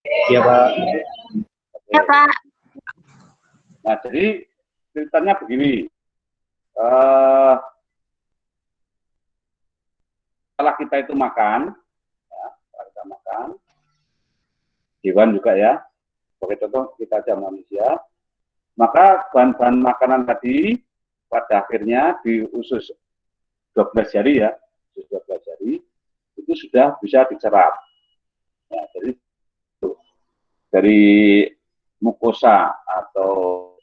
Iya Pak. Ya Pak. Nah, jadi ceritanya begini. Setelah kita itu makan, ya, setelah kita makan, hewan juga ya, sebagai contoh kita aja manusia, maka bahan-bahan makanan tadi pada akhirnya di usus 12 jari ya, usus 12 jari, itu sudah bisa diserap. Ya, jadi dari mukosa atau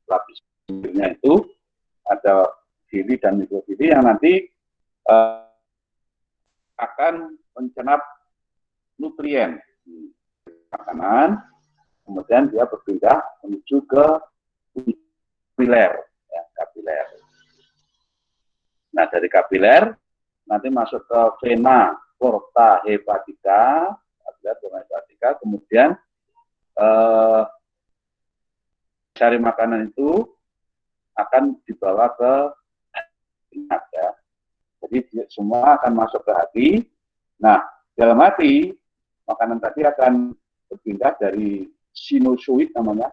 lapis bibirnya itu ada fili dan mikrofili yang nanti akan mencerap nutrien makanan, kemudian dia berpindah menuju ke kapiler, ya, kapiler. Nah, dari kapiler nanti masuk ke vena porta hepatica, kemudian cari makanan itu akan dibawa ke ingat ya. Jadi semua akan masuk ke hati. Nah, dalam hati makanan tadi akan berpindah dari sinusoid namanya,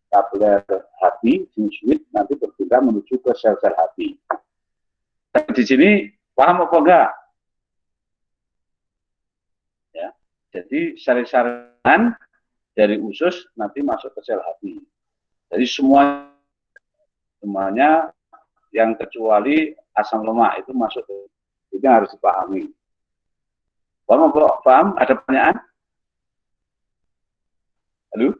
kapiler hati, sinusoid nanti berpindah menuju ke sel-sel hati. Di sini paham apa enggak? Ya, jadi sari-sarian dari usus nanti masuk ke sel hati. Jadi semuanya yang kecuali asam lemak itu masuk ke itu harus dipahami. Paham? Ada pertanyaan? Halo?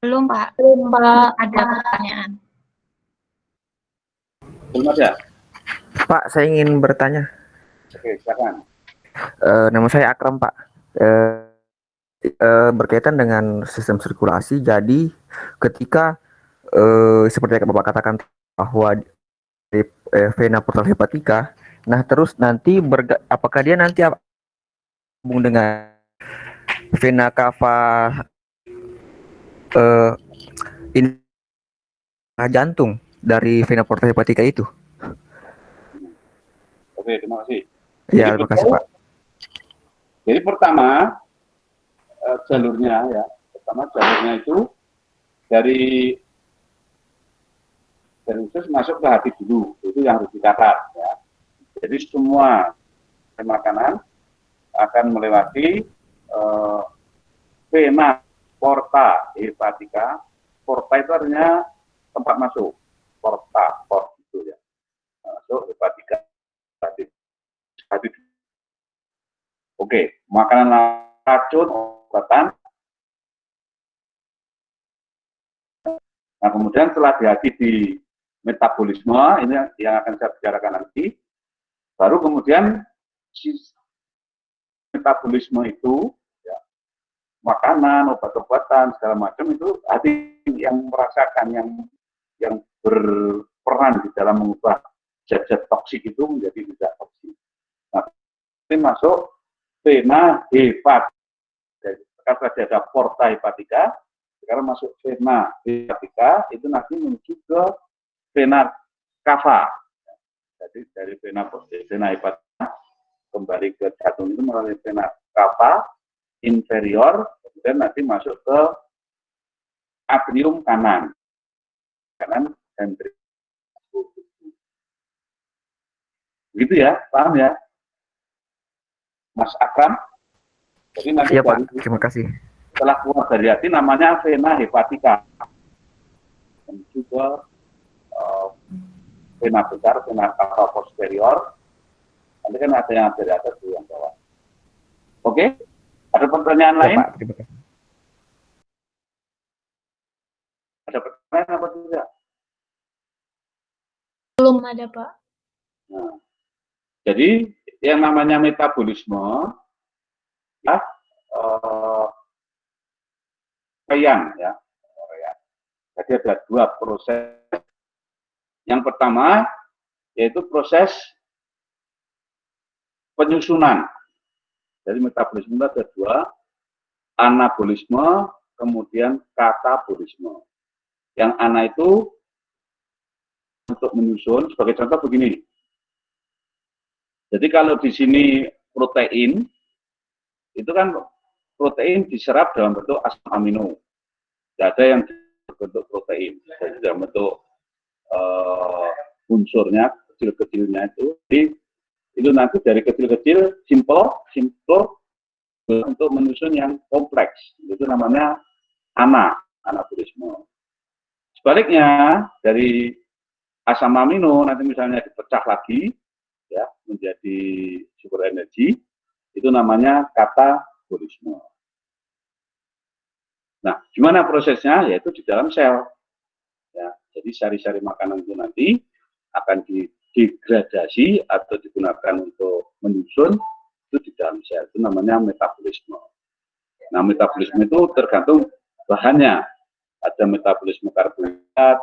Belum Pak. Belum Pak. Ada pertanyaan. Belum ada? Pak, saya ingin bertanya. Oke, silakan. Nama saya Akram, Pak. Berkaitan dengan sistem sirkulasi, jadi ketika seperti yang Bapak katakan bahwa di vena portal hepatica, nah terus nanti apakah dia nanti hubung dengan vena cava ini jantung dari vena portal hepatica itu? Oke, terima kasih. Ya, terima kasih Pak. Jadi pertama jalurnya itu dari usus masuk ke hati dulu, itu yang harus dicatat ya. Jadi semua makanan akan melewati vena porta hepatica. Porta itu artinya tempat masuk, porta, port itu ya, masuk hepatica. Hati. Oke, makanan racun, obatan. Nah, kemudian setelah di hati di metabolisme, ini yang akan saya bicarakan nanti, baru kemudian metabolisme itu, ya, makanan, obat-obatan, segala macam itu hati yang merasakan, yang berperan di dalam mengubah zat-zat toksik itu menjadi tidak toksik. Nah, ini masuk vena hepatica. Karena ada porta hepatica, sekarang masuk vena hepatica, itu nanti menuju ke vena cava. Jadi dari vena hepatica kembali ke jantung itu melalui vena cava inferior, kemudian nanti masuk ke atrium kanan dan begitu ya, paham ya, Mas Akram? Jadi nanti ya Pak, terima kasih. Setelah keluar dari hati namanya vena hepatica, menuju ke vena besar, vena cava posterior. Nanti kan ada yang dari atas itu yang bawah. Oke? Ada pertanyaan lain? Pak, terima kasih. Ada pertanyaan apa tidak? Belum ada Pak. Nah, jadi yang namanya metabolisme ya ya. Jadi ada dua proses. Yang pertama yaitu proses penyusunan. Jadi metabolisme itu ada dua, anabolisme, kemudian katabolisme. Yang ana itu untuk menyusun, sebagai contoh begini. Jadi kalau di sini protein, itu kan protein diserap dalam bentuk asam amino. Tidak ada yang berbentuk protein, jadi dalam bentuk unsurnya kecil-kecilnya itu. Jadi itu nanti dari kecil-kecil simple untuk menyusun yang kompleks. Itu namanya anabolisme. Sebaliknya dari asam amino nanti misalnya dipecah lagi ya menjadi sumber energi, itu namanya katabolisme. Nah, gimana prosesnya? Yaitu di dalam sel. Ya, jadi sari-sari makanan itu nanti akan didegradasi atau digunakan untuk menyusun itu di dalam sel. Itu namanya metabolisme. Nah, metabolisme itu tergantung bahannya. Ada metabolisme karbohidrat,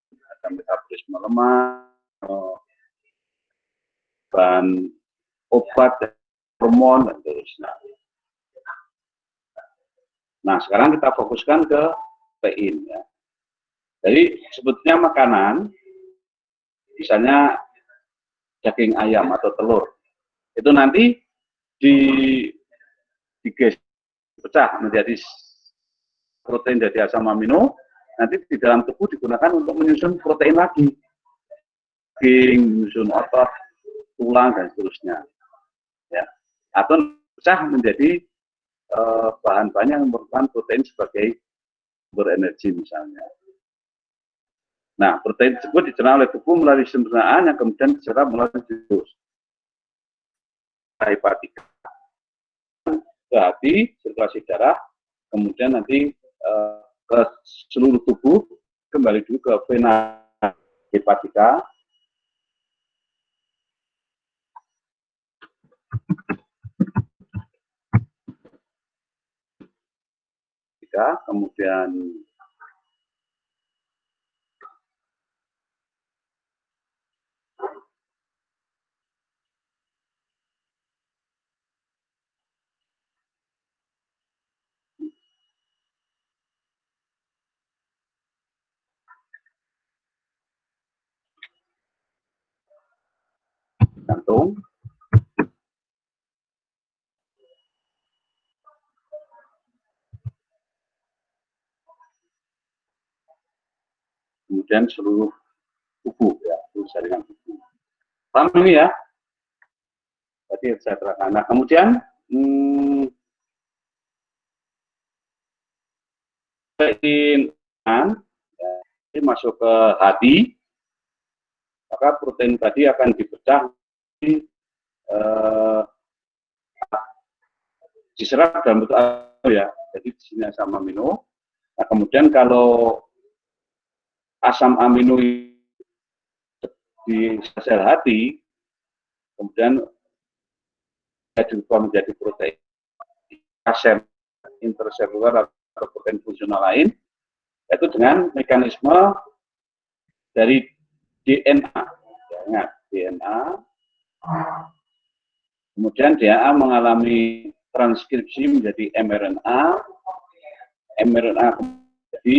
ada metabolisme lemak, bahan obat, hormon, dan seterusnya. Nah, sekarang kita fokuskan ke protein. Ya. Jadi sebetulnya makanan, misalnya daging ayam atau telur, itu nanti dipecah menjadi protein dari asam amino, nanti di dalam tubuh digunakan untuk menyusun protein lagi, daging, menyusun otot, tulang, dan seterusnya. Ya. Atau pecah menjadi bahan-bahan yang merupakan protein sebagai sumber energi misalnya. Nah, protein tersebut dicerna oleh tubuh melalui pencernaan yang kemudian diserap melalui usus hepatika ke hati, sirkulasi darah, kemudian nanti ke seluruh tubuh, kembali dulu ke vena hepatika, kemudian jantung, kemudian seluruh tubuh ya, seluruh jaringan tubuh. Paham ini ya? Tadi saya terangkan. Nah, kemudian protein ya, ini masuk ke hati, maka protein tadi akan dipecah diserap dalam bentuk amino ya. Jadi di sini asam amino. Nah, kemudian kalau asam amino di sel hati, kemudian dirubah menjadi protein interseluler atau protein fungsional lain, yaitu dengan mekanisme dari DNA. Ingat, DNA. Kemudian DNA mengalami transkripsi menjadi mRNA. mRNA menjadi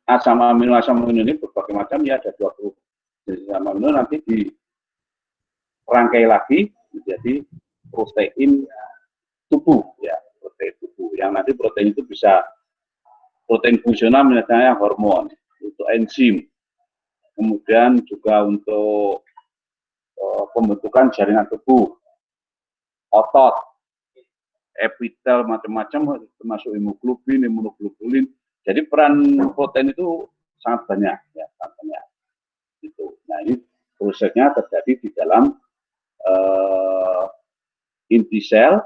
asam amino ini berbagai macam ya, ada 20 jenis asam amino, nanti dirangkai lagi menjadi protein tubuh ya, protein tubuh yang nanti protein itu bisa protein fungsional misalnya hormon, untuk enzim, kemudian juga untuk pembentukan jaringan tubuh, otot, epitel, macam-macam, termasuk hemoglobin, imunoglobulin. Jadi peran protein itu sangat banyak, ya, sangat banyak. Gitu. Nah, ini prosesnya terjadi di dalam inti sel,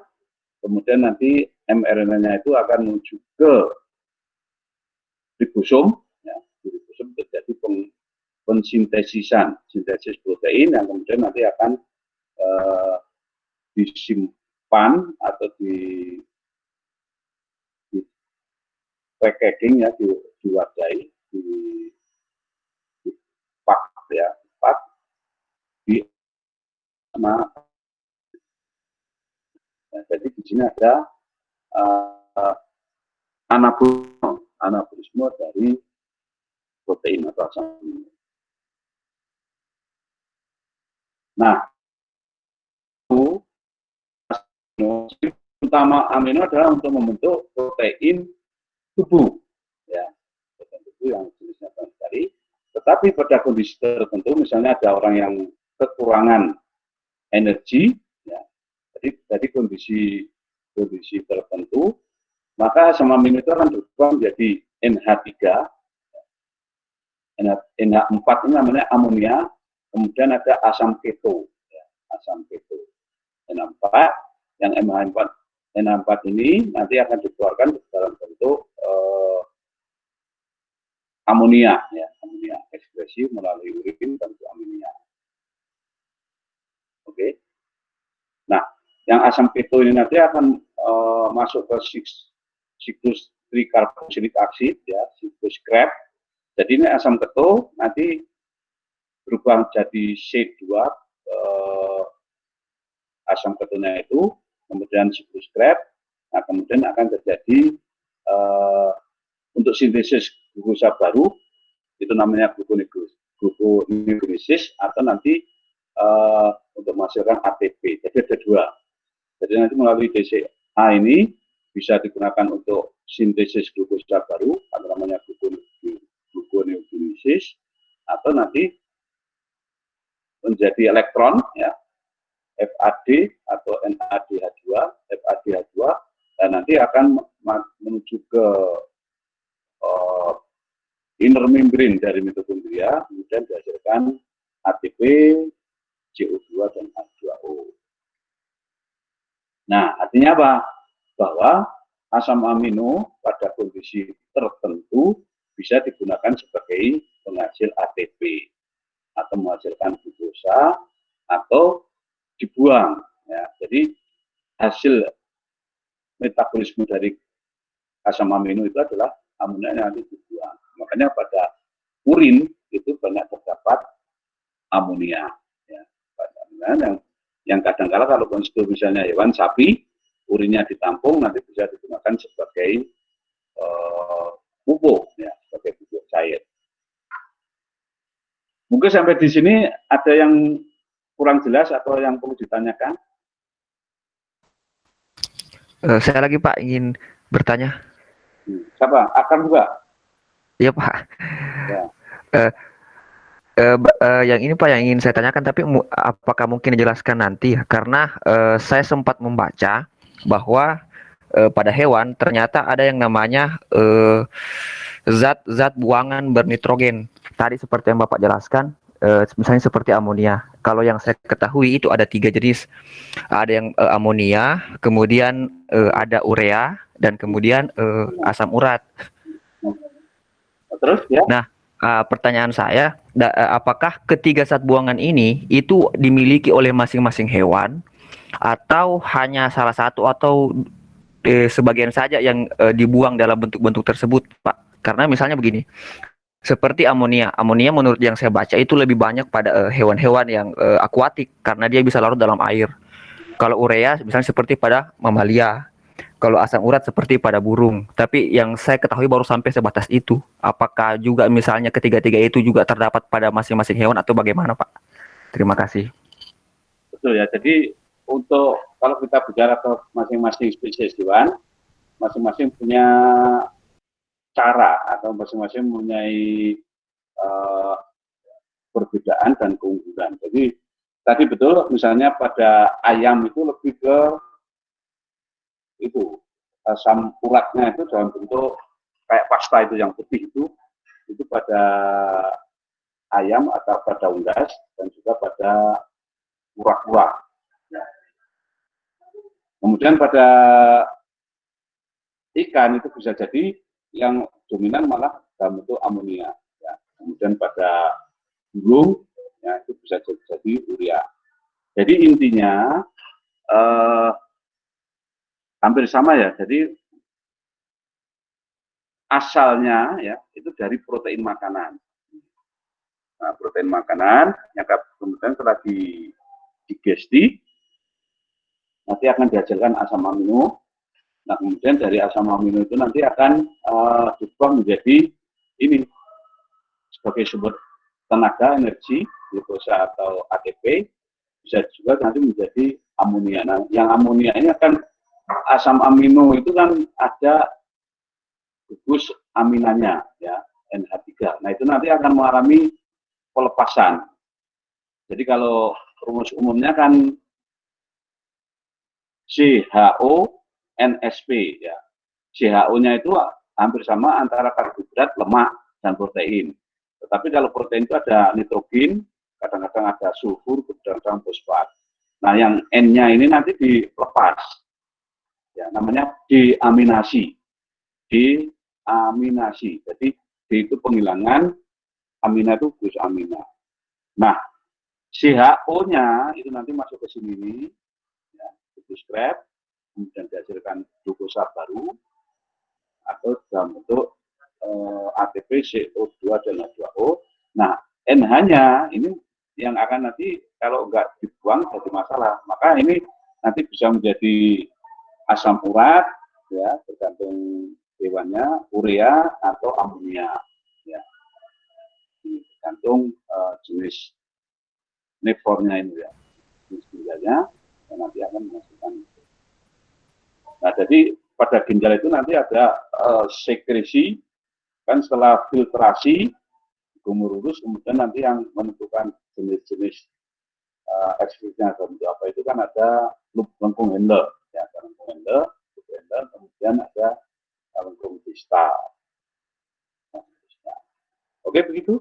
kemudian nanti mRNA-nya itu akan menuju ke ribosom, ya, ribosom terjadi pensintesisan, sintesis protein yang kemudian nanti akan disimpan atau di packaging ya, diwadahi, dipak ya, dipak di nah, jadi di sini ada anabolisme dari protein atau asam amino. Nah, utama amino adalah untuk membentuk protein tubuh, ya, protein tubuh yang jenisnya banyak sekali. Tetapi pada kondisi tertentu, misalnya ada orang yang kekurangan energi, ya, jadi kondisi tertentu, maka asam amino itu akan berubah menjadi NH3, NH4 ini namanya amonia, kemudian ada asam keto, ya, asam keto. NH4, yang NH4 ini nanti akan dikeluarkan dalam bentuk amonia, ya, amonia ekspresi melalui urin bentuk amonia. Oke. Nah, yang asam keto ini nanti akan masuk ke siklus trikarboksilik aksid, ya, siklus Krebs. Jadi ini asam keto nanti berubah menjadi C2, asam ketonya itu, kemudian siklus Krebs. Nah, kemudian akan terjadi untuk sintesis glukosa baru, itu namanya gluconeogenesis, atau nanti untuk menghasilkan ATP. Jadi ada dua. Jadi nanti melalui DCA ini bisa digunakan untuk sintesis glukosa baru, atau namanya gluconeogenesis, atau nanti menjadi elektron, ya, FAD atau NADH2, FADH2, dan nanti akan menuju ke inner membrane dari mitokondria, kemudian dihasilkan ATP, CO2, dan H2O. Nah, artinya apa? Bahwa asam amino pada kondisi tertentu bisa digunakan sebagai penghasil ATP, atau menghasilkan glukosa, atau dibuang. Ya. Jadi hasil metabolisme dari asam amino itu adalah amonia yang nanti dibuang. Makanya pada urin itu banyak terdapat amonia. Ya. Yang kadang-kala kalau konsumsi misalnya hewan sapi, urinnya ditampung nanti bisa digunakan sebagai pupuk, ya, sebagai pupuk cair. Mungkin sampai di sini ada yang kurang jelas atau yang perlu ditanyakan? Saya lagi Pak ingin bertanya. Siapa? Akan juga? Iya Pak. Ya. Yang ini Pak yang ingin saya tanyakan, tapi apakah mungkin dijelaskan nanti ya? Karena saya sempat membaca bahwa pada hewan ternyata ada yang namanya zat-zat buangan bernitrogen. Tadi seperti yang Bapak jelaskan, misalnya seperti amonia. Kalau yang saya ketahui itu ada 3 jenis. Ada yang amonia, kemudian ada urea, dan kemudian asam urat. Terus ya? Nah, pertanyaan saya, apakah ketiga zat buangan ini itu dimiliki oleh masing-masing hewan, atau hanya salah satu, atau sebagian saja yang dibuang dalam bentuk-bentuk tersebut, Pak? Karena misalnya begini, seperti amonia menurut yang saya baca itu lebih banyak pada hewan-hewan yang akuatik, karena dia bisa larut dalam air. Kalau urea misalnya seperti pada mamalia, kalau asam urat seperti pada burung. Tapi yang saya ketahui baru sampai sebatas itu. Apakah juga misalnya ketiga-tiga itu juga terdapat pada masing-masing hewan atau bagaimana, Pak? Terima kasih. Betul ya, jadi untuk kalau kita bicara ke masing-masing spesies hewan, masing-masing punya cara atau masing-masing mempunyai perbedaan dan keunggulan. Jadi tadi betul, misalnya pada ayam itu lebih ke itu asam uratnya itu dalam bentuk kayak pasta itu yang putih itu pada ayam atau pada unggas dan juga pada urat-urat. Ya. Kemudian pada ikan itu bisa jadi yang dominan malah dalam bentuk amonia. Ya. Kemudian pada burung, ya, itu bisa jadi urea. Jadi intinya hampir sama ya. Jadi asalnya ya itu dari protein makanan. Nah, protein makanan yang kemudian setelah digesti nanti akan dihasilkan asam amino. Nah, kemudian dari asam amino itu nanti akan diubah menjadi ini sebagai sumber tenaga, energi, glukosa atau ATP, bisa juga nanti menjadi amonia. Nah, yang amonia ini akan asam amino itu kan ada gugus aminanya ya, NH3. Nah, itu nanti akan mengalami pelepasan. Jadi kalau rumus umumnya kan CHO NSP ya. CHO-nya itu hampir sama antara karbohidrat, lemak, dan protein. Tetapi kalau protein itu ada nitrogen, kadang-kadang ada sulfur, kadang-kadang fosfat. Nah, yang N-nya ini nanti dilepas. Ya, namanya deaminasi. Deaminasi. Jadi D itu penghilangan, amina itu gugus amina. Nah, CHO-nya itu nanti masuk ke sini nih, ya, itu scrap, kemudian dihasilkan glukosa baru, atau dalam bentuk ATP, CO2, dan H2O. Nah, NH-nya ini yang akan nanti kalau nggak dibuang jadi masalah. Maka ini nanti bisa menjadi asam urat, ya, tergantung hewannya, urea atau amonia. Ya. Tergantung jenis nefornya ini ya. Jenis ginjalnya, yang nanti akan menghasilkan itu. Nah, jadi pada ginjal itu nanti ada sekresi, kan setelah filtrasi, kumur lurus, kemudian nanti yang menentukan jenis-jenis ekskresinya bentuk apa itu kan ada lengkung Henle, ya, ada lengkung Henle, kemudian ada lengkung distal. Oke, begitu.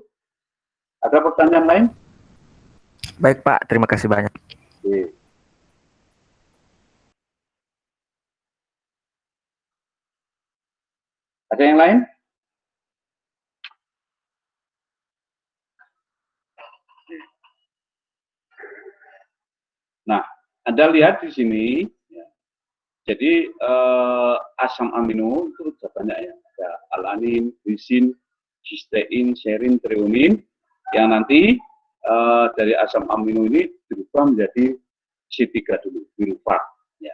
Ada pertanyaan lain? Baik Pak, terima kasih banyak. Oke. Ada yang lain? Nah, Anda lihat di sini, ya. Jadi asam amino itu sudah banyak ya. Ada alanin, lisin, sistein, serin, treonin, yang nanti dari asam amino ini berubah menjadi C3 dulu, pirufat. Ya.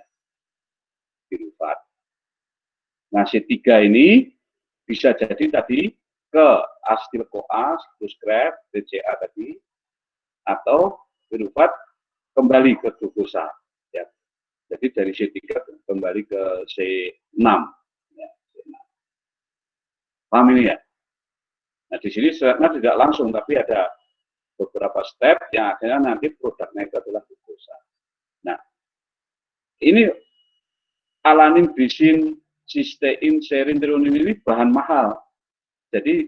Pirufat. Nah, C3 ini bisa jadi tadi ke asetil-CoA, scrap, TCA tadi, atau pirufat kembali ke glukosa. Ya. Jadi dari C3 kembali ke C6. Ya, C6. Paham ini ya? Nah, di sini sebenarnya tidak langsung, tapi ada beberapa step yang akhirnya nanti produknya itu adalah glukosa. Nah, ini alanin, lisin, sistein, serin, treonin ini bahan mahal. Jadi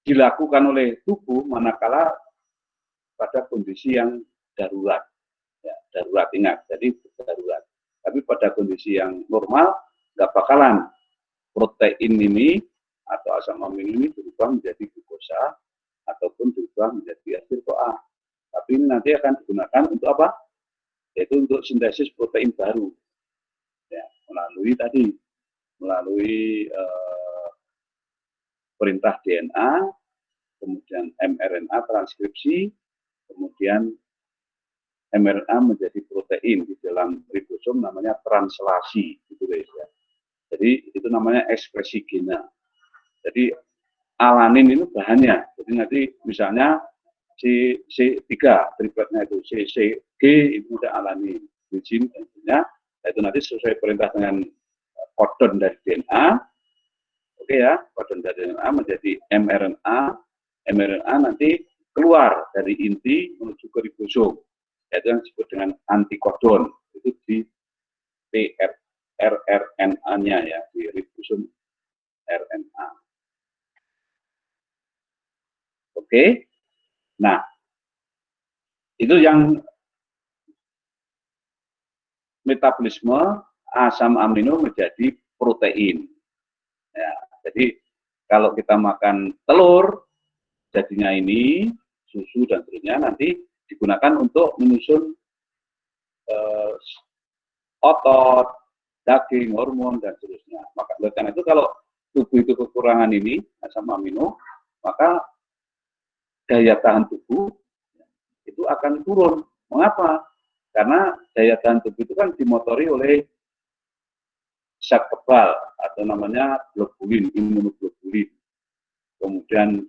dilakukan oleh tubuh manakala pada kondisi yang darurat. Ya, darurat, ingat, jadi darurat. Tapi pada kondisi yang normal, nggak bakalan protein ini atau asam amino ini berubah menjadi glukosa ataupun berubah menjadi asetil-CoA. Tapi ini nanti akan digunakan untuk apa? Yaitu untuk sintesis protein baru. Ya, melalui perintah DNA, kemudian mRNA transkripsi, kemudian mRNA menjadi protein di dalam ribosom namanya translasi, gitu guys ya. Jadi itu namanya ekspresi gena. Jadi alanin itu bahannya. Jadi nanti misalnya C3 tripletnya itu CCG itu ada alanin, lisin tentunya. Itu nanti sesuai perintah dengan kodon dari DNA. Oke ya, kodon dari DNA menjadi mRNA. mRNA nanti keluar dari inti menuju ke ribosom. Itu yang disebut dengan antikodon. Itu di rRNA-nya ya, di ribosom RNA. Oke. Nah, itu yang metabolisme asam amino menjadi protein. Ya, jadi kalau kita makan telur, jadinya ini susu dan seterusnya nanti digunakan untuk menyusun otot, daging, hormon dan seterusnya. Maka karena itu kalau tubuh itu kekurangan ini asam amino, maka daya tahan tubuh itu akan turun. Mengapa? Karena daya tahan tubuh itu kan dimotori oleh zat kebal atau namanya globulin, imunoglobulin. Kemudian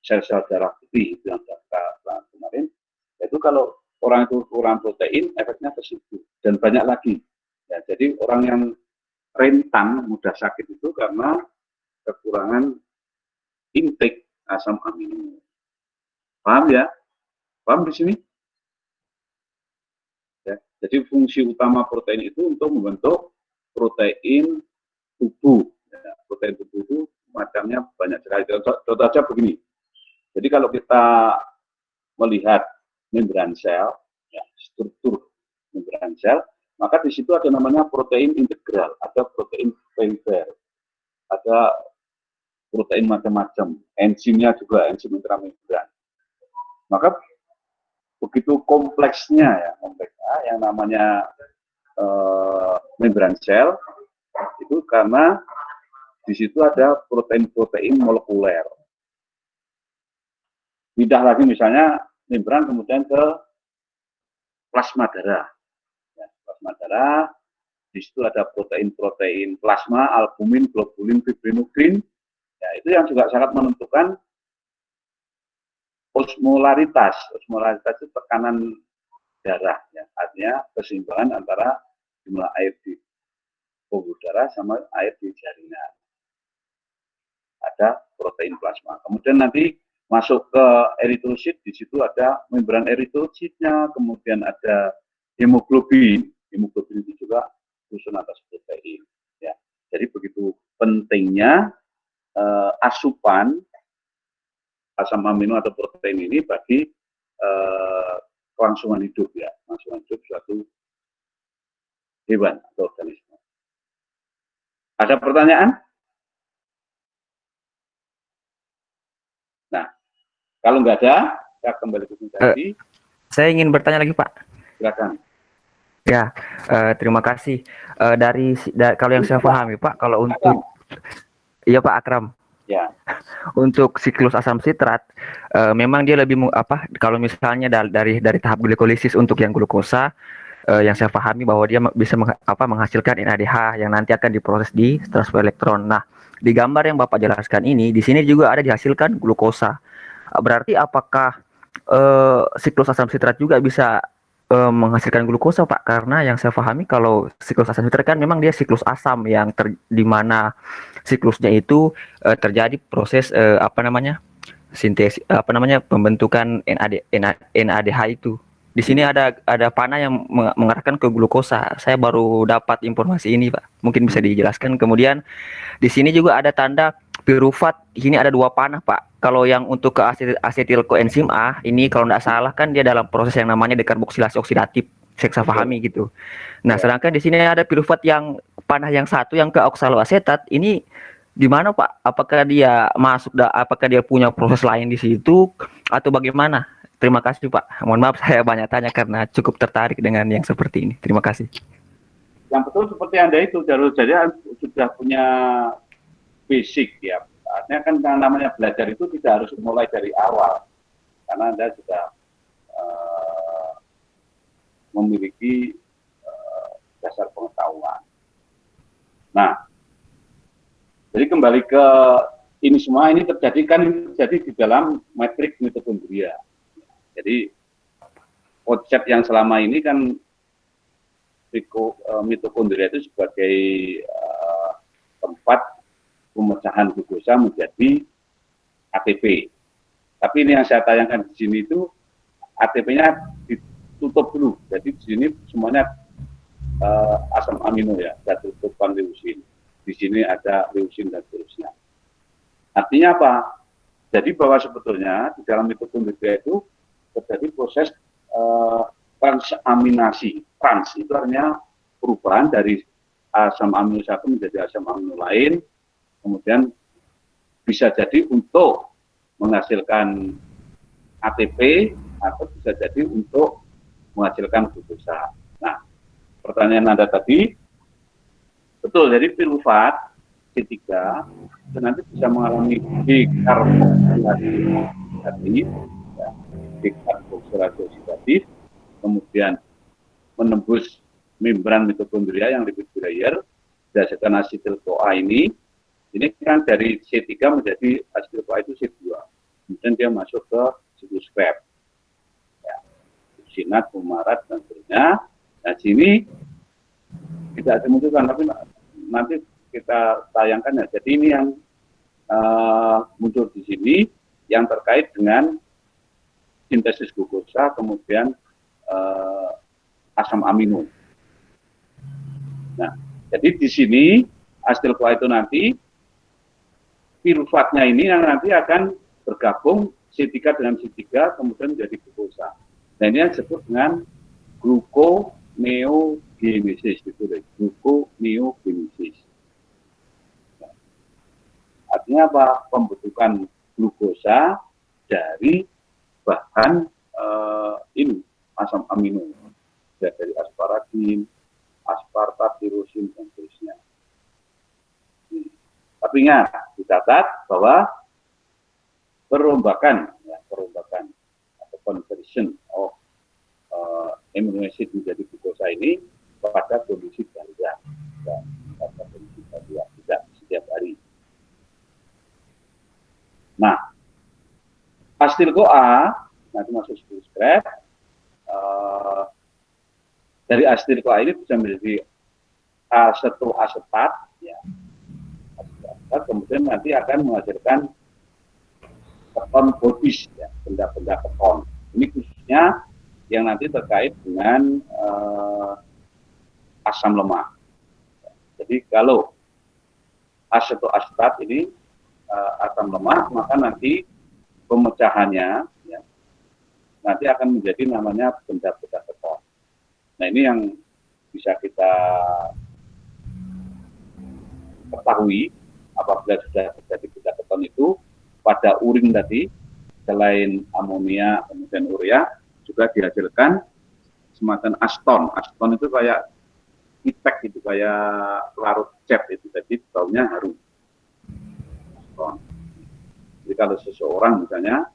sel-sel darah putih itu yang kita bahas kemarin. Itu kalau orang itu kurang protein, efeknya ke situ dan banyak lagi. Ya, jadi orang yang rentan mudah sakit itu karena kekurangan intake asam amino. Paham ya? Paham di sini? Ya, jadi fungsi utama protein itu untuk membentuk protein tubuh. Ya, protein tubuh itu macamnya banyak sekali. Contoh aja begini. Jadi kalau kita melihat membran sel, ya, struktur membran sel, maka di situ ada namanya protein integral, ada protein perifer, ada protein macam-macam, enzimnya juga, enzim intramembran. Maka begitu kompleksnya ya, yang namanya membran sel itu karena di situ ada protein-protein molekuler. Pindah lagi misalnya membran kemudian ke plasma darah. Ya, plasma darah, di situ ada protein-protein plasma, albumin, globulin, fibrinogrin. Ya, itu yang juga sangat menentukan osmolaritas. Osmolaritas itu tekanan darah, ya. Artinya keseimbangan antara jumlah air di pembuluh darah sama air di jaringan. Ada protein plasma. Kemudian nanti masuk ke eritrosit, di situ ada membran eritrositnya, kemudian ada hemoglobin. Hemoglobin itu juga susun atas protein. Ya. Jadi begitu pentingnya asupan asam amino atau protein ini bagi kelangsungan hidup, ya, kelangsungan hidup suatu hewan atau organisme. Ada pertanyaan? Nah, kalau nggak ada, kita kembali ke tadi. Saya ingin bertanya lagi, Pak. Silakan. Ya, terima kasih. Kalau yang saya pahami, Pak, kalau untuk iya Pak Akram. Ya. Untuk siklus asam sitrat, memang dia lebih kalau misalnya dari tahap glikolisis untuk yang glukosa, yang saya pahami bahwa dia bisa menghasilkan NADH yang nanti akan diproses di transfer elektron. Nah, di gambar yang Bapak jelaskan ini, di sini juga ada dihasilkan glukosa. Berarti apakah siklus asam sitrat juga bisa menghasilkan glukosa, Pak? Karena yang saya pahami kalau siklus asam sitrat kan memang dia siklus asam yang di mana siklusnya itu terjadi proses sintesis pembentukan NADH itu. Di sini ada panah yang mengarahkan ke glukosa. Saya baru dapat informasi ini, Pak. Mungkin bisa dijelaskan. Kemudian di sini juga ada tanda pirufat. Di sini ada 2 panah, Pak. Kalau yang untuk ke asetil koenzim A, ini kalau tidak salah kan dia dalam proses yang namanya dekarboksilasi oksidatif. Saya pahami gitu. Nah, sedangkan di sini ada pirufat yang panah yang satu yang ke oksaloasetat. Ini di mana, Pak? Apakah dia apakah dia punya proses lain di situ atau bagaimana? Terima kasih, Pak. Mohon maaf saya banyak tanya karena cukup tertarik dengan yang seperti ini. Terima kasih. Yang betul seperti Anda itu, jadi sudah punya basic, ya. Artinya kan yang namanya belajar itu tidak harus mulai dari awal, karena Anda sudah memiliki dasar pengetahuan. Nah, jadi kembali ke ini semua, ini terjadi di dalam matrik mitokondria. Jadi konsep yang selama ini kan mitokondria itu sebagai tempat pemecahan glukosa menjadi ATP. Tapi ini yang saya tayangkan di sini itu ATP-nya ditutup dulu. Jadi di sini semuanya asam amino, ya, ada tutupan leusin. Di sini ada leusin dan seterusnya. Artinya apa? Jadi bahwa sebetulnya di dalam mitokondria itu terjadi proses transaminasi. Trans itu artinya perubahan dari asam amino satu menjadi asam amino lain, kemudian bisa jadi untuk menghasilkan ATP atau bisa jadi untuk menghasilkan glukosa. Nah, pertanyaan Anda tadi, betul, jadi pirufat C3 itu nanti bisa mengalami dekarboksilasi oksidatif, dekarboksilasi oksidatif, kemudian menembus membran mitokondria yang lipid bilayer, berdasarkan asetil-CoA ini kan dari C3 menjadi asetil-CoA itu C2, kemudian dia masuk ke siklus Krebs. Ya. suksinat, fumarat, dan seterusnya. Nah, sini tidak dimunculkan, tapi nanti kita tayangkan ya. Jadi ini yang muncul di sini yang terkait dengan sintesis glukosa, kemudian asam amino. Nah, jadi di sini asetil CoA itu nanti piruvatnya ini yang nanti akan bergabung C3 dengan C3 kemudian menjadi glukosa. Nah, ini yang disebut dengan gluconeogenesis, gitu deh. Gluconeogenesis. Nah, artinya apa? Pembentukan glukosa dari bahan ini asam amino, dari asparagin, aspartat, tirosin, dan seterusnya. Tapi ingat, dicatat bahwa perombakan atau conversion of amino acid menjadi glukosa ini pada kondisi darurat, pada kondisi darurat, tidak setiap hari. Nah, asetil CoA nanti masuk substrat, dari asetil CoA ini bisa menjadi acetoacetat, ya. Kemudian nanti akan menghasilkan keton bodies, ya, benda-benda keton. Ini khususnya yang nanti terkait dengan asam lemak. Jadi kalau acetoacetat ini asam lemak, maka nanti pemecahannya, ya, nanti akan menjadi namanya benda-benda keton. Nah, ini yang bisa kita ketahui apabila sudah terjadi benda keton itu pada urin tadi, selain amonia kemudian urea juga dihasilkan semacam aston. Aston itu kayak ipek, itu kayak larut cat, itu jadi baunya harum. Aston. Jadi kalau seseorang misalnya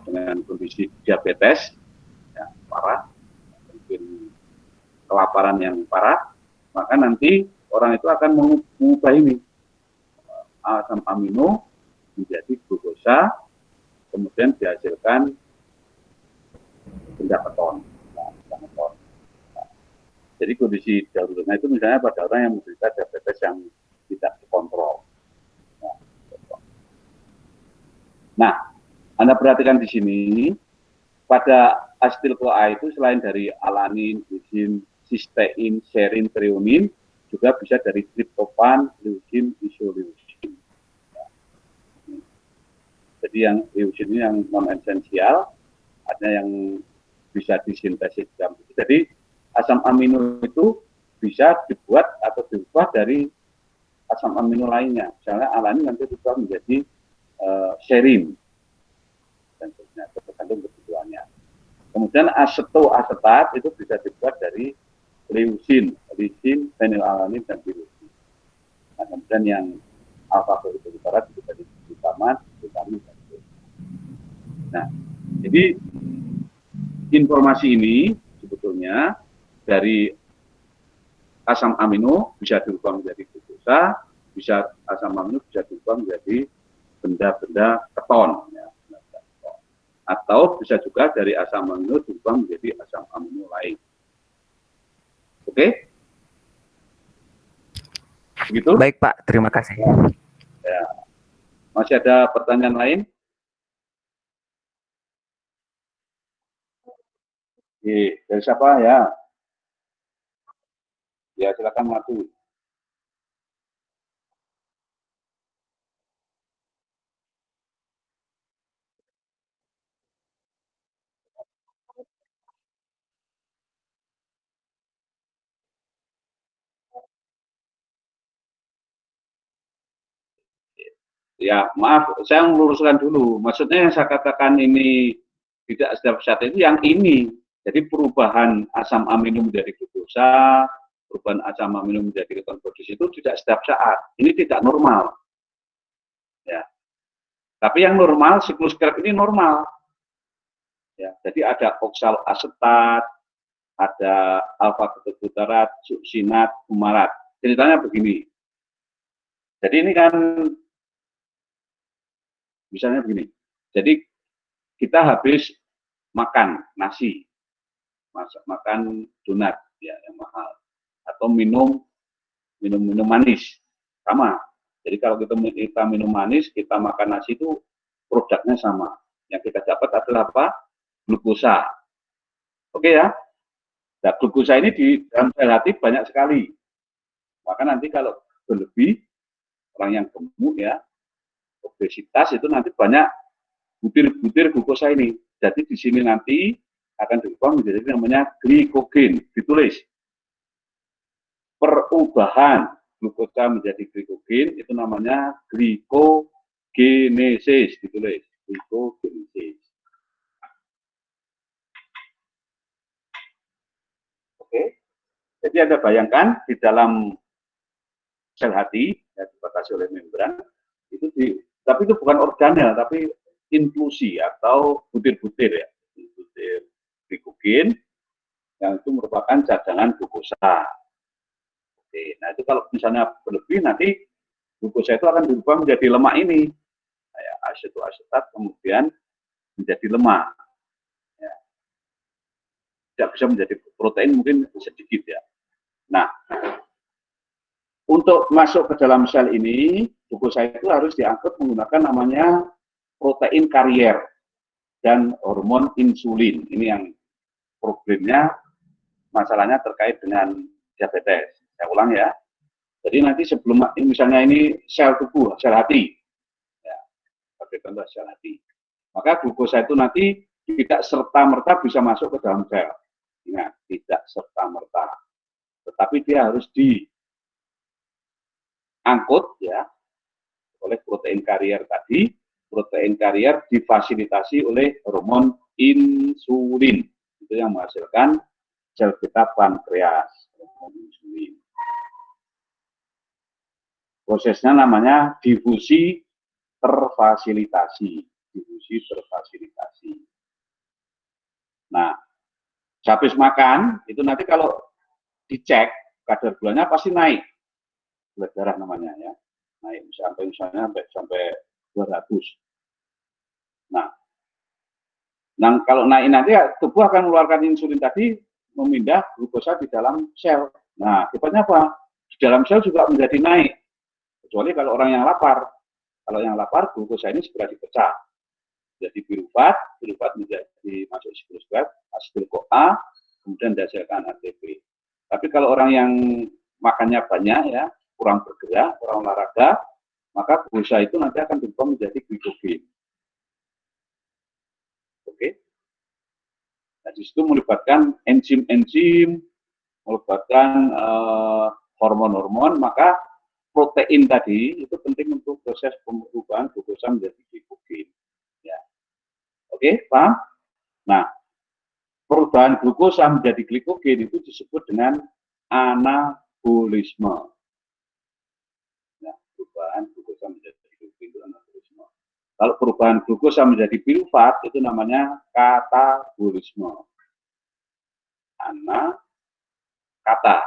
dengan kondisi diabetes, ya, parah, mungkin kelaparan yang parah, maka nanti orang itu akan mengubah ini asam amino menjadi glukosa, kemudian dihasilkan benda keton. Jadi kondisi daruratnya itu misalnya pada orang yang menderita diabetes yang tidak dikontrol. Nah, Anda perhatikan di sini pada asetil CoA itu selain dari alanin, glycine, cystein, serin, treonin, juga bisa dari triptofan, leucin, isoleucin. Jadi yang leucin ini yang non esensial, ada yang bisa disintesis dalam tubuh. Jadi asam amino itu bisa dibuat atau diubah dari asam amino lainnya. Misalnya alanin nanti diubah menjadi serin dan sebagainya, tergantung kebutuhannya. Kemudian acetoacetat itu bisa dibuat dari leucin, lisin, fenilalanin, dan tirosin. Nah, kemudian yang alfa kloributiraat itu dari glutamat, vitamin, dan seterusnya. Nah, jadi informasi ini sebetulnya dari asam amino bisa diubah menjadi glukosa, bisa asam amino bisa diubah menjadi benda-benda keton, ya, atau bisa juga dari asam amino diubah menjadi asam amino lain. Oke? Begitu? Baik Pak, terima kasih. Ya. Masih ada pertanyaan lain? Dari siapa ya? Ya, silakan maju. Ya, maaf, saya meluruskan dulu. Maksudnya yang saya katakan ini tidak setiap saat itu yang ini. Jadi perubahan asam amino menjadi glukosa, perubahan asam amino menjadi keton bodies itu tidak setiap saat. Ini tidak normal. Ya. Tapi yang normal, siklus Krebs ini normal. Ya, jadi ada oksaloasetat, ada alfa ketobutarat, suksinat, fumarat. Ceritanya begini. Jadi ini kan misalnya begini. Jadi kita habis makan nasi, makan donat ya yang mahal, atau minum manis sama. Jadi kalau kita minum manis, kita makan nasi itu produknya sama. Yang kita dapat adalah apa? Glukosa. Oke ya. Nah, glukosa ini di dalam sel hati banyak sekali. Maka nanti kalau berlebih, orang yang gemuk ya, obesitas itu nanti banyak butir-butir glukosa ini. Jadi di sini nanti akan dirubah menjadi namanya glikogen. Ditulis. Perubahan glukosa menjadi glikogen itu namanya glikogenesis. Ditulis. Glikogenesis. Oke. Jadi Anda bayangkan di dalam sel hati yang dibatasi oleh membran itu tapi itu bukan organel tapi inklusi atau butir-butir ya, butir glikogen yang itu merupakan cadangan glukosa. Oke, nah itu kalau misalnya berlebih nanti glukosa itu akan berubah menjadi lemak ini, kayak asetoasetat kemudian menjadi lemak. Ya. Tidak bisa menjadi protein mungkin sedikit ya. Nah, untuk masuk ke dalam sel ini, glukosa itu harus diangkut menggunakan namanya protein karier dan hormon insulin. Ini yang problemnya, masalahnya terkait dengan diabetes. Saya ulang ya. Jadi nanti sebelum misalnya ini sel tubuh, sel hati, ya, sebagai contoh sel hati, maka glukosa itu nanti tidak serta-merta bisa masuk ke dalam sel. Ingat, tidak serta-merta. Tetapi dia harus diangkut ya oleh protein karier tadi. Protein karier difasilitasi oleh hormon insulin. Itu yang menghasilkan sel beta pankreas, hormon insulin. Prosesnya namanya difusi terfasilitasi. Difusi terfasilitasi. Nah, habis makan, itu nanti kalau dicek, kadar gulanya pasti naik. Gula darah namanya ya. Naik sampai 200. Nah, kalau naik nanti ya, tubuh akan mengeluarkan insulin tadi, memindah glukosa di dalam sel. Nah, akibatnya apa? Di dalam sel juga menjadi naik. Kecuali kalau orang yang lapar. Kalau yang lapar, glukosa ini segera dipecah. Jadi pirufat menjadi masuk siklosurat, asetil-CoA, kemudian dihasilkan ATP. Tapi kalau orang yang makannya banyak ya, kurang bergerak, kurang olahraga, maka glukosa itu nanti akan berubah menjadi glikogen. Oke. Nah, di situ melibatkan enzim-enzim, melibatkan hormon-hormon, maka protein tadi itu penting untuk proses perubahan glukosa menjadi glikogen. Ya. Oke, paham? Nah, perubahan glukosa menjadi glikogen itu disebut dengan anabolisme. Nah, perubahan glukosa menjadi glikogen itu anabolisme. Kalau perubahan glukosa menjadi pirufat itu namanya katabolisme. Kata.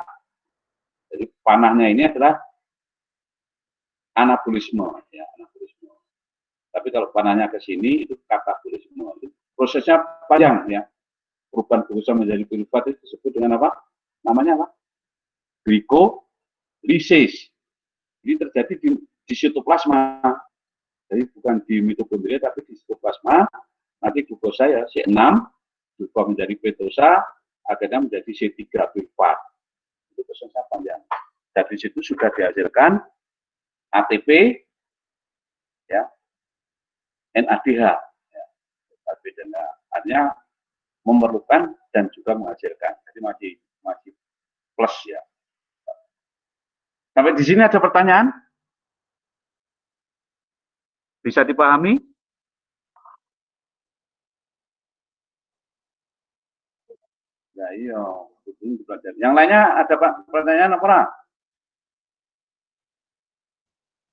Jadi panahnya ini adalah anabolisme, ya, anabolisme. Tapi kalau panahnya ke sini itu katabolisme. Prosesnya panjang ya. Perubahan glukosa menjadi pirufat itu disebut dengan apa? Namanya apa? Glikolisis. Ini terjadi di sitoplasma. Jadi bukan di mitokondria tapi di sitoplasma. Nanti glukosa ya C6 berubah menjadi petosa, akhirnya menjadi C3 pirufat. Itu prosesnya panjang. Dari situ sudah dihasilkan ATP, ya, NADH, ya, hanya memerlukan dan juga menghasilkan. Jadi masih plus ya. Sampai di sini ada pertanyaan? Bisa dipahami? Ya iya, yang lainnya ada Pak pertanyaan apa?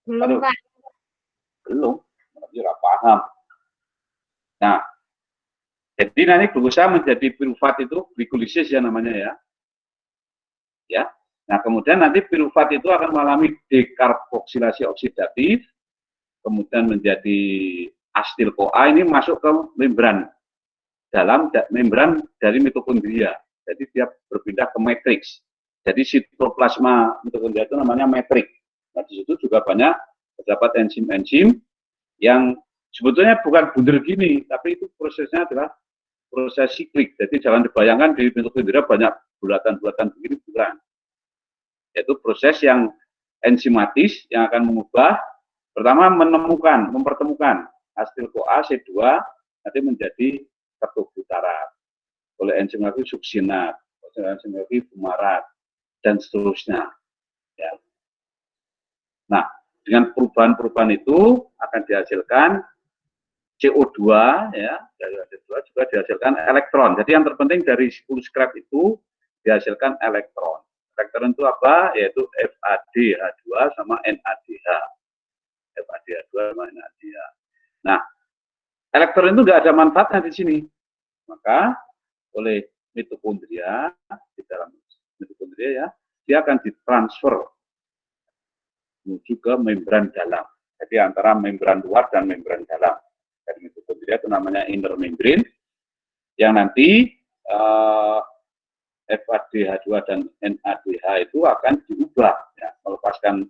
Belum, Pak. Belum, berarti nggak paham. Nah, jadi nanti glukosa menjadi pirufat itu glikolisis ya namanya ya. Ya. Nah, kemudian nanti pirufat itu akan mengalami dekarboksilasi oksidatif, kemudian menjadi asetil-CoA ini masuk ke membran. dalam membran dari mitokondria. Jadi dia berpindah ke matriks. Jadi sitoplasma mitokondria itu namanya matrik. Nah, di situ juga banyak terdapat enzim-enzim yang sebetulnya bukan bunder gini, tapi itu prosesnya adalah proses siklik. Jadi jangan dibayangkan di mitokondria banyak bulatan-bulatan begini, bukan. Yaitu proses yang enzimatis yang akan mengubah, pertama mempertemukan asetil CoA C2 nanti menjadi ketobutarat oleh enzim lagi suksinat, enzim lagi fumarat, dan seterusnya. Ya. Nah, dengan perubahan-perubahan itu akan dihasilkan CO2, ya, dari CO2 juga dihasilkan elektron. Jadi yang terpenting dari 10 scrap itu dihasilkan elektron. Elektron itu apa? Yaitu FADH2 sama NADH. FADH2 sama NADH. Nah, elektron itu nggak ada manfaatnya di sini. Maka oleh mitokondria, di dalam mitokondria ya, dia akan ditransfer menuju ke membran dalam. Jadi antara membran luar dan membran dalam. Dari mitokondria itu namanya inner membrane, yang nanti FADH2 dan NADH itu akan diubah, ya, melepaskan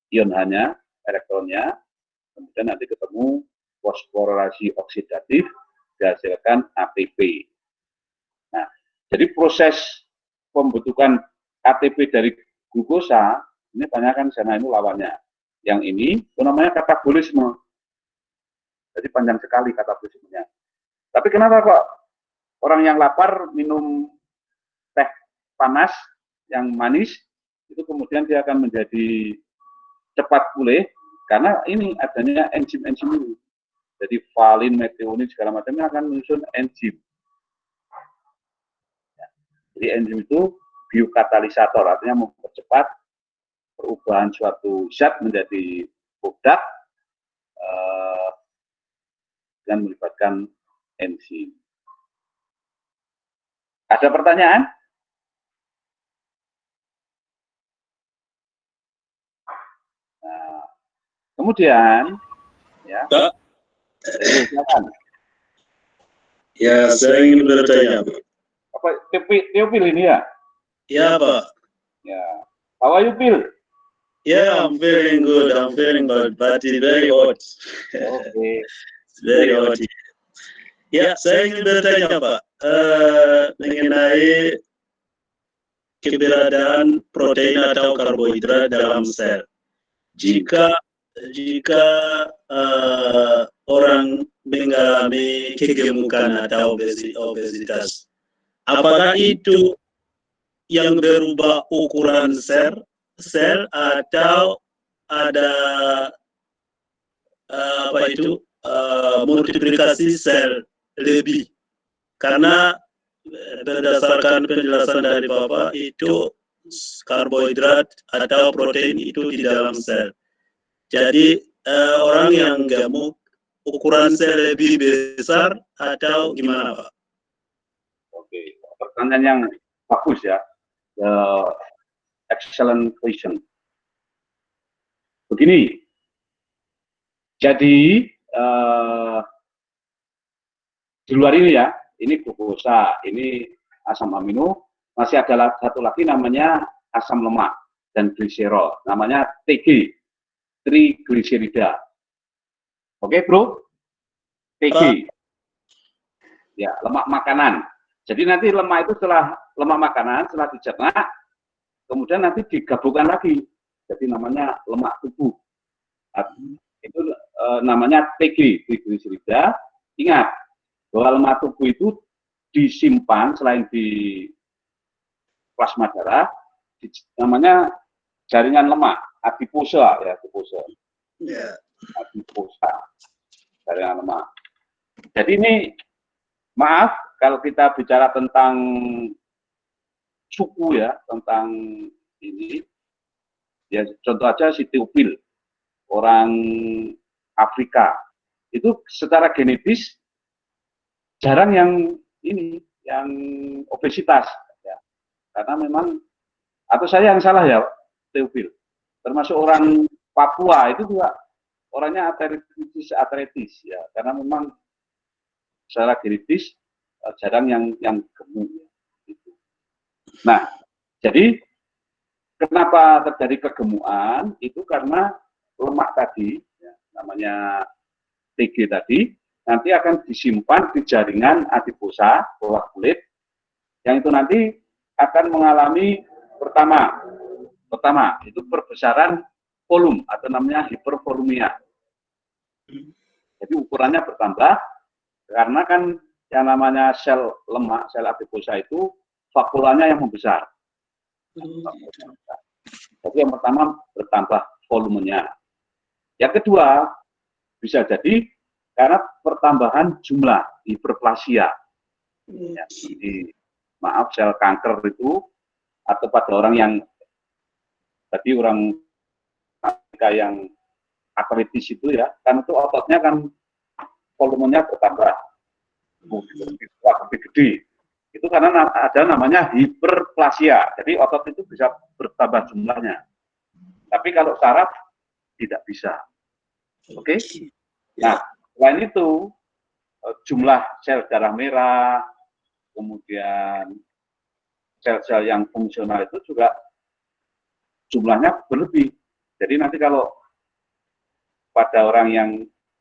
ion hanya, elektronnya, kemudian nanti ketemu fosforilasi oksidatif, dihasilkan ATP. Nah, jadi proses pembentukan ATP dari glukosa, ini tanyakan sana ini lawannya. Yang ini, itu namanya katabolisme. Jadi panjang sekali katabolismenya. Tapi kenapa kok orang yang lapar minum teh panas yang manis, itu kemudian dia akan menjadi cepat pulih, karena ini adanya enzim-enzim ini. Jadi valin, metionin, segala macamnya akan menyusun enzim. Jadi enzim itu biokatalisator, artinya mempercepat perubahan suatu zat menjadi produk dengan melibatkan enzim. Ada pertanyaan? Nah, kemudian, ya, silakan. Ya, saya ingin bertanya, Pak. Apa Teopil ini ya? Ya, Pak. Ya. How are you, Phil? Yeah, I'm feeling good. I'm feeling good, but it's very hot. Okay. It's very hot. Ya, saya ingin bertanya, Pak, mengenai keberadaan protein atau karbohidrat dalam sel. Jika orang mengalami kegemukan atau obesitas, apakah itu yang berubah ukuran sel atau ada multiplikasi sel lebih? Karena berdasarkan penjelasan dari Bapak itu karbohidrat atau protein itu di dalam sel. Jadi orang yang gemuk ukuran sel lebih besar atau gimana, Pak? Oke, pertanyaan yang bagus ya. Excellent question. Begini, jadi di luar ini ya, ini glukosa, ini asam amino, masih ada satu lagi namanya asam lemak dan gliserol, namanya TG, trigliserida. Oke, bro? TG. Ya, lemak makanan. Jadi nanti lemak itu setelah lemak makanan, setelah dicerna, kemudian nanti digabungkan lagi. Jadi namanya lemak tubuh. Itu namanya TG, trigliserida. Ingat, bahwa lemak tubuh itu disimpan selain di plasma darah, namanya jaringan lemak, adiposa ya, adiposa. Yeah. Adiposa, jaringan lemak. Jadi ini, maaf kalau kita bicara tentang suku ya, tentang ini, ya contoh aja si Teopil, orang Afrika, itu secara genetis jarang yang ini, yang obesitas, ya. Karena memang, atau saya yang salah ya, Teopil, termasuk orang Papua itu juga orangnya atletis ya, karena memang secara genetis jarang yang gemuk. Gitu. Nah, jadi kenapa terjadi kegemukan? Itu karena lemak tadi, ya, namanya TG tadi, nanti akan disimpan di jaringan adiposa bawah kulit, yang itu nanti akan mengalami pertama itu perbesaran volume atau namanya hipervolumia. Jadi ukurannya bertambah karena kan yang namanya sel lemak, sel adiposa itu vakulanya yang membesar. Jadi yang pertama bertambah volumenya. Yang kedua bisa jadi karena pertambahan jumlah hiperplasia. Ya, jadi, maaf, sel kanker itu atau pada orang yang tadi orang yang artritis itu ya, kan itu ototnya kan volumenya bertambah, lebih gede. Itu karena ada namanya hiperplasia. Jadi otot itu bisa bertambah jumlahnya. Tapi kalau saraf tidak bisa. Oke? Nah, selain itu jumlah sel darah merah, kemudian sel-sel yang fungsional itu juga jumlahnya berlebih. Jadi nanti kalau pada orang yang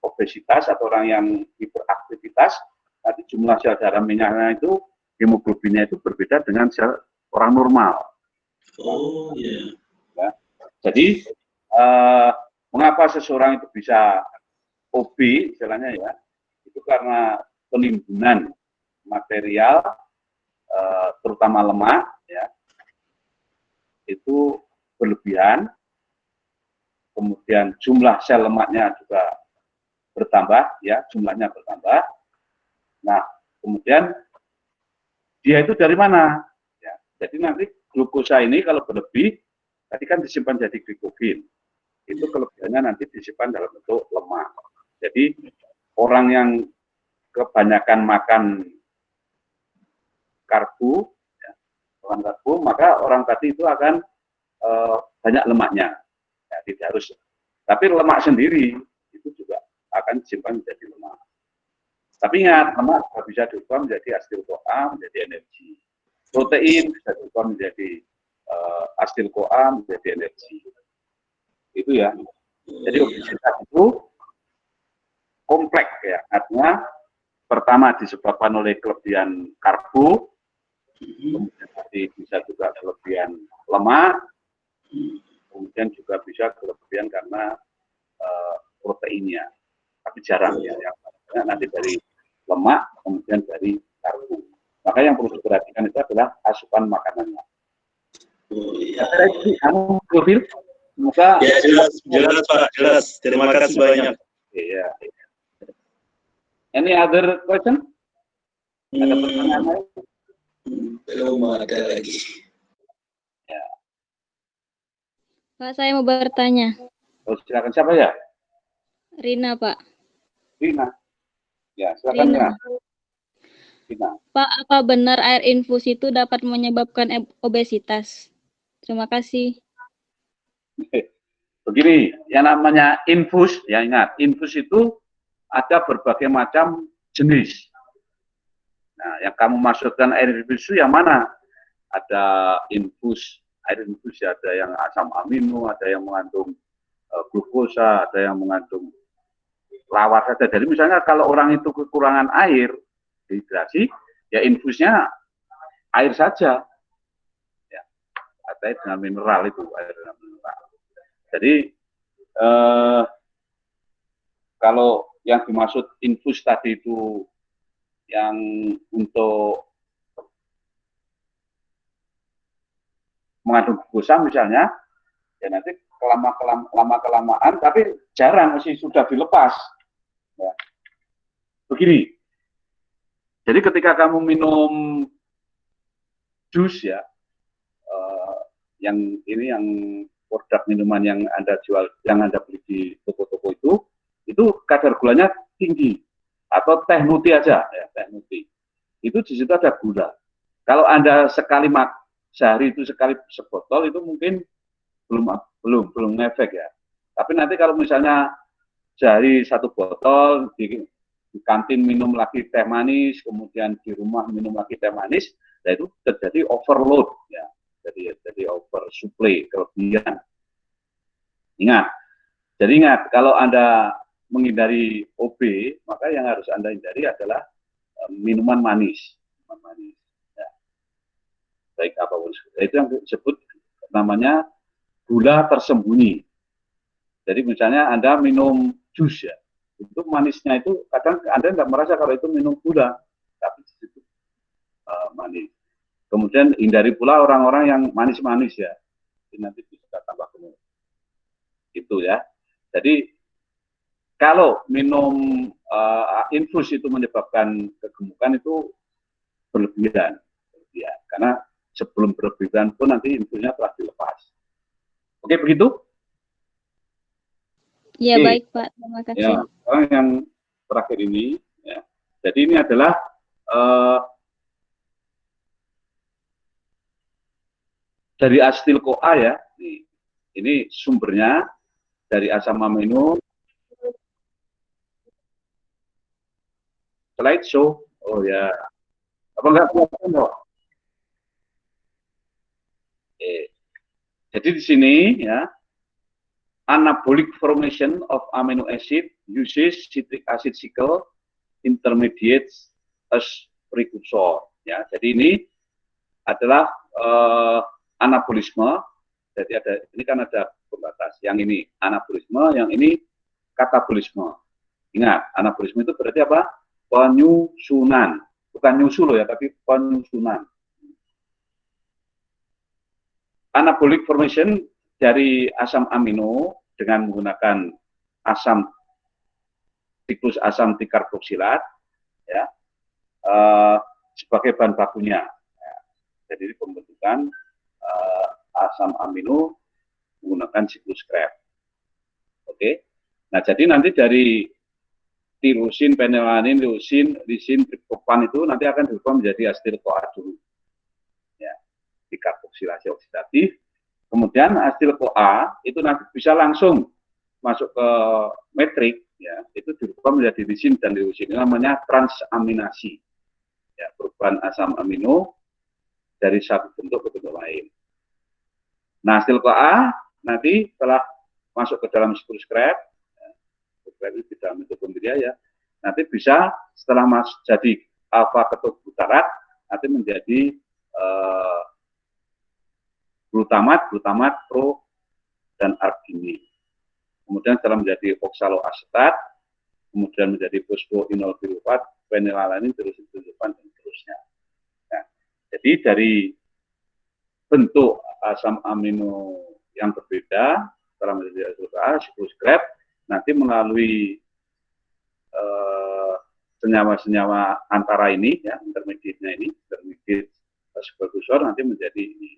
obesitas atau orang yang hiperaktivitas, nanti jumlah sel darah merahnya itu, hemoglobinnya itu berbeda dengan sel orang normal. Oh iya. Ya. Jadi mengapa seseorang itu bisa OB istilahnya ya, itu karena penimbunan material terutama lemak ya, itu berlebihan, kemudian jumlah sel lemaknya juga bertambah ya, jumlahnya bertambah. Nah, kemudian dia itu dari mana ya, jadi nanti glukosa ini kalau berlebih tadi kan disimpan jadi glikogen, itu kelebihannya nanti disimpan dalam bentuk lemak. Jadi orang yang kebanyakan makan karbo, ya, maka orang tadi itu akan banyak lemaknya. Ya, tidak harus. Tapi lemak sendiri itu juga akan disimpan menjadi lemak. Tapi ingat, lemak bisa diubah menjadi asil-CoA, menjadi energi. Protein bisa diubah menjadi asil-CoA, menjadi energi. Itu ya. Jadi obesitas itu kompleks ya. Artinya pertama disebabkan oleh kelebihan karbo, kemudian bisa juga kelebihan lemak, kemudian juga bisa kelebihan karena proteinnya, tapi jarang ya, yang nanti dari lemak, kemudian dari karbo. Maka yang perlu diperhatikan itu adalah asupan makanannya. Oh iya. Kamu profil, semoga ya jelas Pak, jelas. Terima kasih banyak. Iya. Any other question? Ada pertanyaan lain? Belum ada lagi. Ya. Pak, saya mau bertanya. Oh, silakan, siapa ya? Rina, Pak. Rina. Ya, silakan Rina. Rina. Pak, apa benar air infus itu dapat menyebabkan obesitas? Terima kasih. Begini, yang namanya infus, ya ingat, infus itu ada berbagai macam jenis. Nah, yang kamu maksudkan air infus itu yang mana? Ada infus, air infus ya, ada yang asam amino, ada yang mengandung glukosa, ada yang mengandung lawar saja. Jadi misalnya kalau orang itu kekurangan air, dehidrasi, ya infusnya air saja. Ya, air dengan mineral itu, air dengan mineral. Jadi kalau yang dimaksud infus tadi itu yang untuk mengandung glukosa misalnya, ya nanti lama-kelamaan, tapi jarang masih sudah dilepas. Ya. Begini, jadi ketika kamu minum jus ya, yang ini yang produk minuman yang Anda jual, yang Anda beli di toko-toko itu kadar gulanya tinggi, atau teh nuti aja, ya, teh nuti. Itu di situ ada gula. Kalau Anda sekali sehari itu sekali sebotol itu mungkin belum ngefek ya. Tapi nanti kalau misalnya sehari 1 botol di kantin minum lagi teh manis, kemudian di rumah minum lagi teh manis, nah itu terjadi overload ya, jadi oversupply, kelebihan. Jadi ingat kalau Anda menghindari OB, maka yang harus Anda hindari adalah minuman manis, ya. Baik apapun itu yang disebut namanya gula tersembunyi. Jadi misalnya Anda minum jus ya, itu manisnya itu kadang Anda nggak merasa kalau itu minum gula, tapi itu manis. Kemudian hindari pula orang-orang yang manis-manis ya, ini nanti bisa tambah gemuk. Itu ya. Jadi kalau minum infus itu menyebabkan kegemukan itu berlebihan, karena sebelum berlebihan pun nanti infusnya telah dilepas. Oke begitu? Ya, Oke. baik Pak, terima kasih. Ya, sekarang yang terakhir ini, ya. Jadi ini adalah dari asetil CoA ya. Ini sumbernya dari asam amino. Slideshow, oh ya, apa enggak kelihatan kok? Jadi di sini ya. Anabolic formation of amino acid uses citric acid cycle intermediates as precursor. Ya, jadi ini adalah anabolisme. Jadi ini kan ada pembatas. Yang ini anabolisme, yang ini katabolisme. Ingat, anabolisme itu berarti apa? Penyusunan, bukan nyusul ya, tapi penyusunan. Anabolic formation dari asam amino dengan menggunakan siklus asam dikarboksilat ya, sebagai bahan bakunya. Ya, jadi pembentukan asam amino menggunakan siklus Krebs. Oke. Nah, jadi nanti dari tirosin, fenilalanin, leusin, lisin, triptofan itu nanti akan dirubah menjadi asetil CoA dulu. Ya, dikarboksilasi oksidatif. Kemudian asetil CoA itu nanti bisa langsung masuk ke metrik, ya, itu dirubah menjadi lisin dan leusin. Ini namanya transaminasi. Ya, perubahan asam amino dari satu bentuk ke bentuk lain. Nah, asetil CoA nanti setelah masuk ke dalam siklus Krebs, itu di dalam mitokondria ya, nanti bisa setelah jadi alfa ketobutarat nanti menjadi glutamat, pro, dan arginin. Kemudian setelah menjadi oksaloasetat, kemudian menjadi fosfoinolpirufat, fenilalanin, triptofan, dan seterusnya. Nah, jadi dari bentuk asam amino yang berbeda setelah menjadi siklus Krebs, nanti melalui senyawa-senyawa antara ini, ya, intermediate-nya ini, intermediate precursor nanti menjadi ini.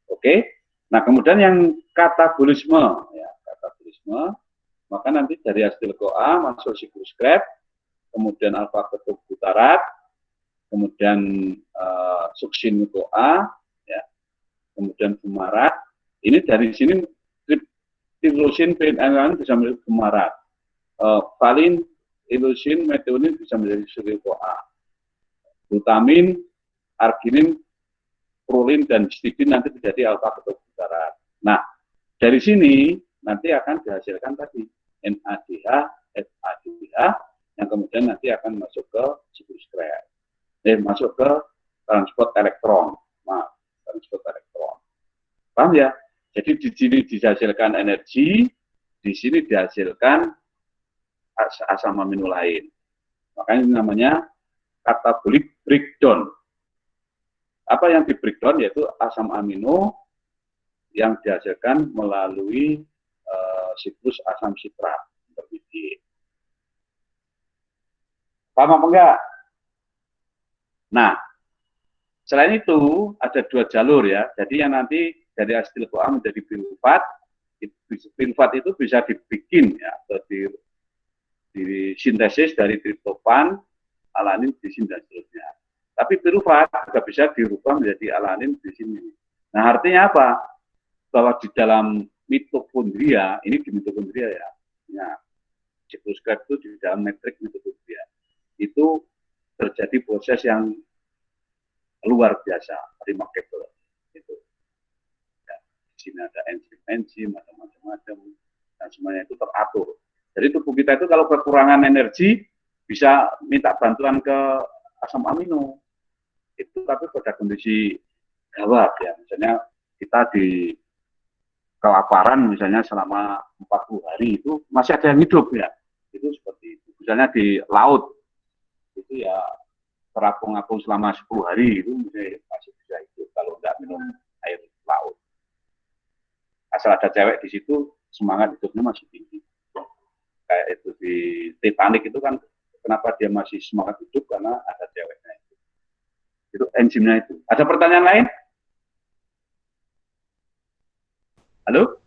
Oke, nah kemudian yang katabolisme, ya, maka nanti dari asetil CoA masuk siklus Krebs, kemudian alfa ketobutarat, kemudian suksin CoA, ya, kemudian fumarat. Ini dari sini tirosin, fenilalanin bisa menjadi fumarat, valin, ilusin, metionin bisa menjadi asetil CoA, glutamin, arginin, prolin, dan histidin nanti menjadi alfa ketobutarat. Nah, dari sini nanti akan dihasilkan tadi NADH, FADH, yang kemudian nanti akan masuk ke siklus Krebs. Masuk ke transport elektron. Nah, transport elektron. Paham ya? Jadi di sini dihasilkan energi, di sini dihasilkan asam amino lain. Makanya ini namanya catabolic breakdown. Apa yang di breakdown yaitu asam amino yang dihasilkan melalui siklus asam citrat intermediate. Paham apa enggak? Nah, selain itu ada dua jalur ya. Jadi yang nanti dari asetil CoA menjadi pirufat, pirufat itu bisa dibikin ya, atau disintesis dari triptofan, alanin, lisin, dan seterusnya. Tapi pirufat juga bisa dirubah menjadi alanin di sini. Nah, artinya apa? Bahwa di dalam mitokondria, ini di mitokondria ya. Nah, Siklus itu di dalam metrik metodologi itu terjadi proses yang luar biasa, remarkable. Gitu. Ya, di sini ada enzim, ada macam-macam, dan semuanya itu teratur. Jadi tubuh kita itu kalau kekurangan energi bisa minta bantuan ke asam amino. Itu tapi pada kondisi gawat ya, misalnya kita di kelaparan misalnya selama 40 hari itu masih ada yang hidup ya. Itu seperti itu. Misalnya di laut itu ya terapung-apung selama 10 hari itu masih bisa hidup kalau nggak minum air laut. Asal ada cewek di situ, semangat hidupnya masih tinggi. Kayak itu di Titanic itu kan, kenapa dia masih semangat hidup, karena ada ceweknya itu. Itu enzimnya itu. Ada pertanyaan lain? Halo?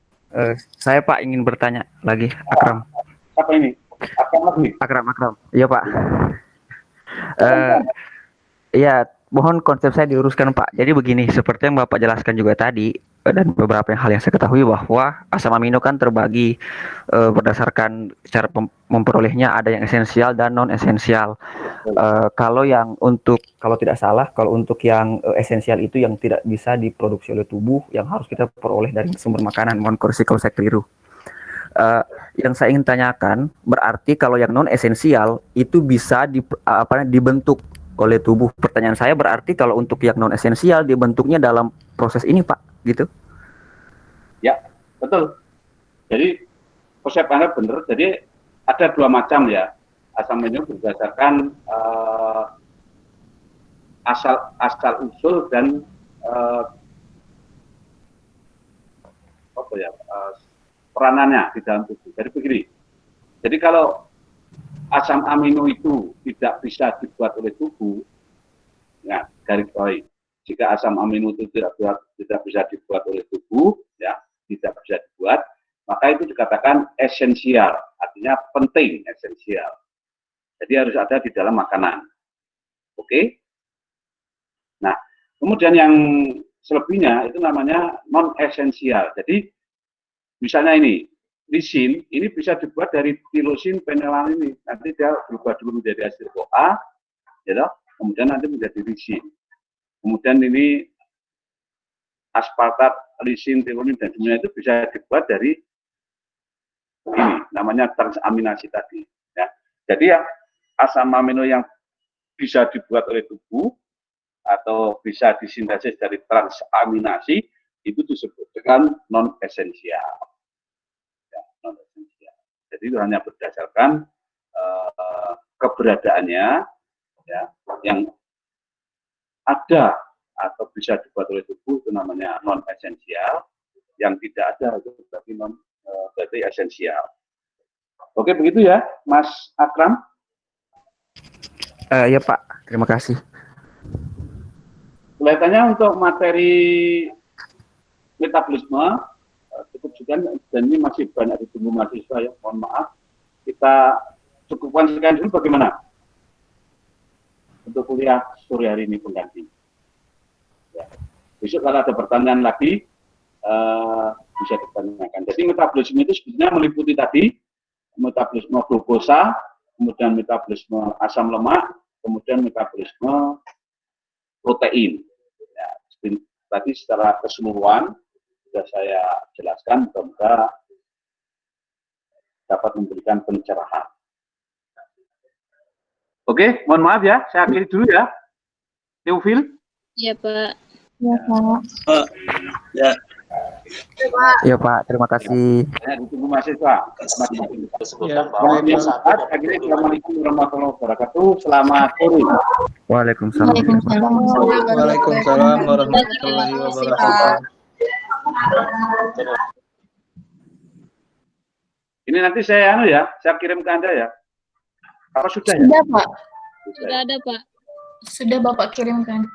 Saya Pak ingin bertanya lagi, Akram. Siapa ini? Akram lagi? Akram. Iya Pak. Iya, mohon konsep saya diuruskan Pak. Jadi begini, seperti yang Bapak jelaskan juga tadi, dan beberapa hal yang saya ketahui bahwa asam amino kan terbagi berdasarkan cara memperolehnya, ada yang esensial dan non esensial. Kalau tidak salah, kalau untuk yang esensial itu yang tidak bisa diproduksi oleh tubuh, yang harus kita peroleh dari sumber makanan. Mohon koreksi kalau saya keliru. Yang saya ingin tanyakan, berarti kalau yang non esensial itu bisa dibentuk oleh tubuh. Pertanyaan saya berarti kalau untuk yang non esensial dibentuknya dalam proses ini Pak, gitu? Ya, betul. Jadi konsep Anda benar. Jadi ada dua macam ya asam amino berdasarkan asal usul dan peranannya di dalam tubuh. Jadi begini. Jadi kalau asam amino itu tidak bisa dibuat oleh tubuh, ya garis bawahi. Jika asam amino itu tidak bisa dibuat oleh tubuh, ya tidak bisa dibuat, maka itu dikatakan esensial, artinya penting, esensial. Jadi harus ada di dalam makanan. Oke? Nah, kemudian yang selebihnya itu namanya non esensial. Jadi misalnya ini lisin ini bisa dibuat dari tirosin penelanin ini, nanti dia berubah dulu menjadi asid CoA, ya, kemudian nanti menjadi lisin. Kemudian ini aspartat, lisin, tironin dan semuanya itu bisa dibuat dari ini, namanya transaminasi tadi. Ya. Jadi ya asam amino yang bisa dibuat oleh tubuh atau bisa disintesis dari transaminasi itu disebut dengan non esensial. Ya, non esensial. Jadi itu hanya berdasarkan keberadaannya, ya, yang ada atau bisa dibuat oleh tubuh itu namanya non esensial, yang tidak ada itu berarti esensial. Oke begitu ya, Mas Akram? Ya Pak, terima kasih. Kelihatannya untuk materi metabolisme cukup juga, dan ini masih banyak ditunggu mahasiswa ya, mohon maaf. Kita cukupkan sekian dulu. Bagaimana untuk kuliah sore hari ini pengganti? Ya. Besok kalau ada pertanyaan lagi bisa ditanyakan. Jadi metabolisme itu sebetulnya meliputi tadi metabolisme glukosa, kemudian metabolisme asam lemak, kemudian metabolisme protein. Ya, tadi secara keseluruhan sudah saya jelaskan, semoga dapat memberikan pencerahan. Oke, mohon maaf ya, saya akhiri dulu ya. Teofil? Iya Pak. Ya, Pak. Ya. Ya Pak, terima kasih. Ya, ditunggu mahasiswa. Assalamualaikum warahmatullahi wabarakatuh. Selamat sore. Waalaikumsalam. Waalaikumsalam warahmatullahi wabarakatuh. Ini nanti saya kirim ke Anda ya. Apa sudah ya? Sudah, Pak. Sudah ada Pak. Sudah Bapak kirimkan.